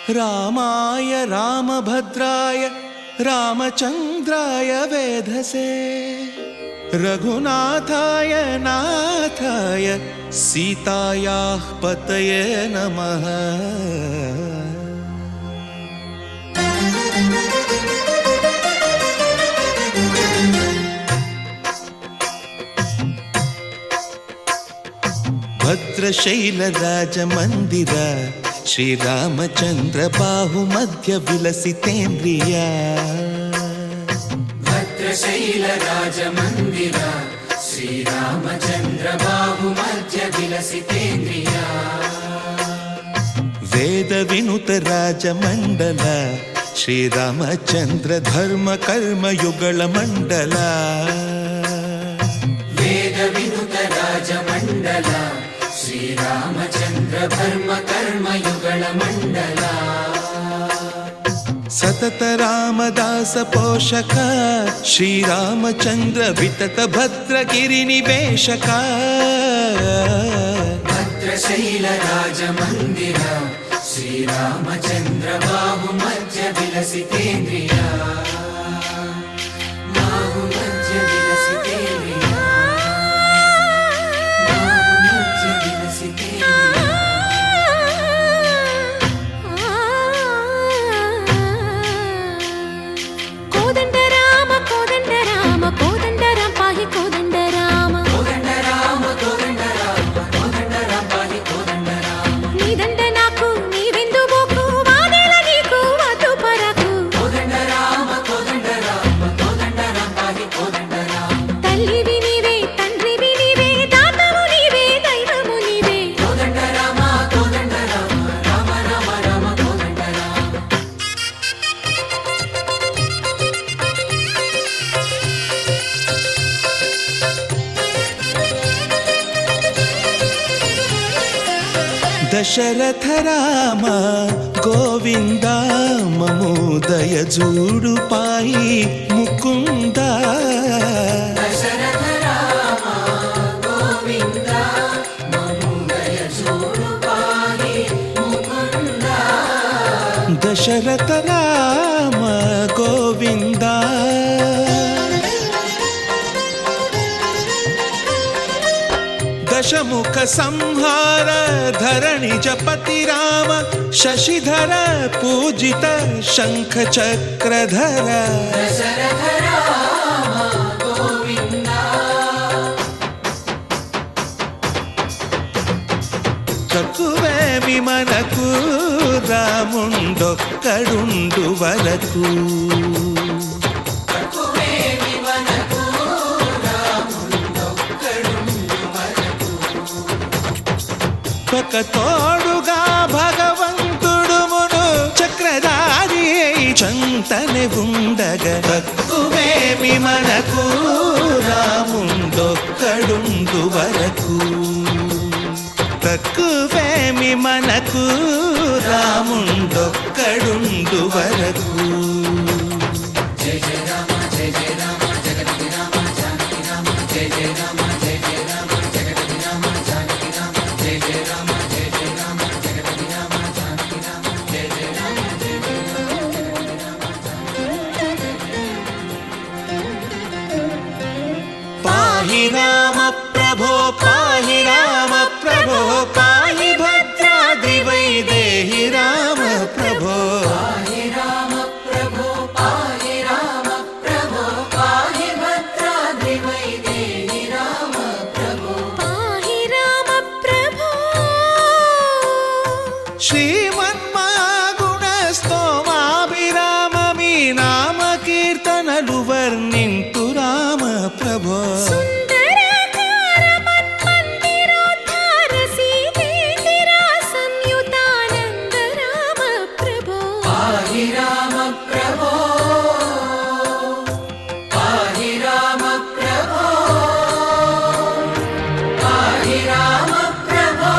रामाय रामभद्राय रामचन्द्राय वेधसे रघुनाथाय नाथाय सीतायाः पतये नमः। भद्रशैलराजमन्दिर श्रीरामचन्द्र बाहुमध्य विलसितेन्द्रिया। भद्रशैलराजमन्दिर श्रीरामचन्द्र बाहुमध्य विलसितेन्द्रिया। वेदविनुत राजमण्डल श्रीरामचन्द्र धर्म कर्म युगल मण्डल। वेदविनुत राजमण्डल श्रीरामचन्द्र धर्म कर्म युगल मण्डल। सतत रामदास पोषक श्रीरामचन्द्र वितत भद्रगिरि निवेशक। भद्रशैल राजमन्दिर श्रीरामचन्द्र बाहुमध्य विलसितेन्द्रिया। बाहुमध्य विलसितेन्द्रिया। बाहुमध्य विलसितेन्द्रिया। कोदंड राम पाहि कोदंड राम। कोदंड राम पाहि कोदंड राम। नी दंड नाकु नीविंदु बोकु वादेल नीकु वतु परकु। कोदंड राम पाहि कोदंड राम। तल्लिवि नीवे तंड्रिवि नीवे दातवु नीवे दैवमु नीवे। कोदंड राम राम राम राम कोदंड राम। दशरथ राम गोविंद ममोदय जूडु पाहि मुकुंद। दशरथ राम गोविंद ममोदय जूडु पाहि मुकुंद। दशरथ राम गोविंद दशमुख संहार धरणि जपति राम शशिधर पूजित शंख चक्रधर। दशरथ राम गोविंद। తక్కువే విమనకు రాముండొక్కడుండు వరకు। ఒక తోడుగా భగవంతుడు మును చక్రధారి చంతనే ఉండగ తక్కువేమి మనకు రాముండొక్కడుండు వరకు। తక్కువేమి మనకు రాముండొక్కడుండు వరకు। జయ జయ రామ జయ జయ రామ జగతి రామ జానకి రామ జయ జయ రామ జయ జయ రామ జగతి రామ జానకి రామ జయ జయ రామ జయ జయ రామ జగతి రామ జానకి రామ జయ జయ రామ జయ జయ రామ। పాహి రామ ప్రభో పాహి రామ ప్రభో పాహి భద్రాద్రి వైదేహి రామ ప్రభో। పాహి రామ ప్రభో పాహి రామ ప్రభో పాహి భద్రాద్రి వైదేహి రామ ప్రభో। पाहि राम प्रभो। శ్రీమన్మాగుణ స్తోమాభిరామ మీ నామ కీర్తనలు వర్ణింతు రామ ప్రభో। सुन्दराकार मन्मन्दिरोद्धार सीतेन्दिरा संयुतानन्द राम प्रभो। पाहि राम प्रभो पाहि राम प्रभो पाहि राम प्रभो।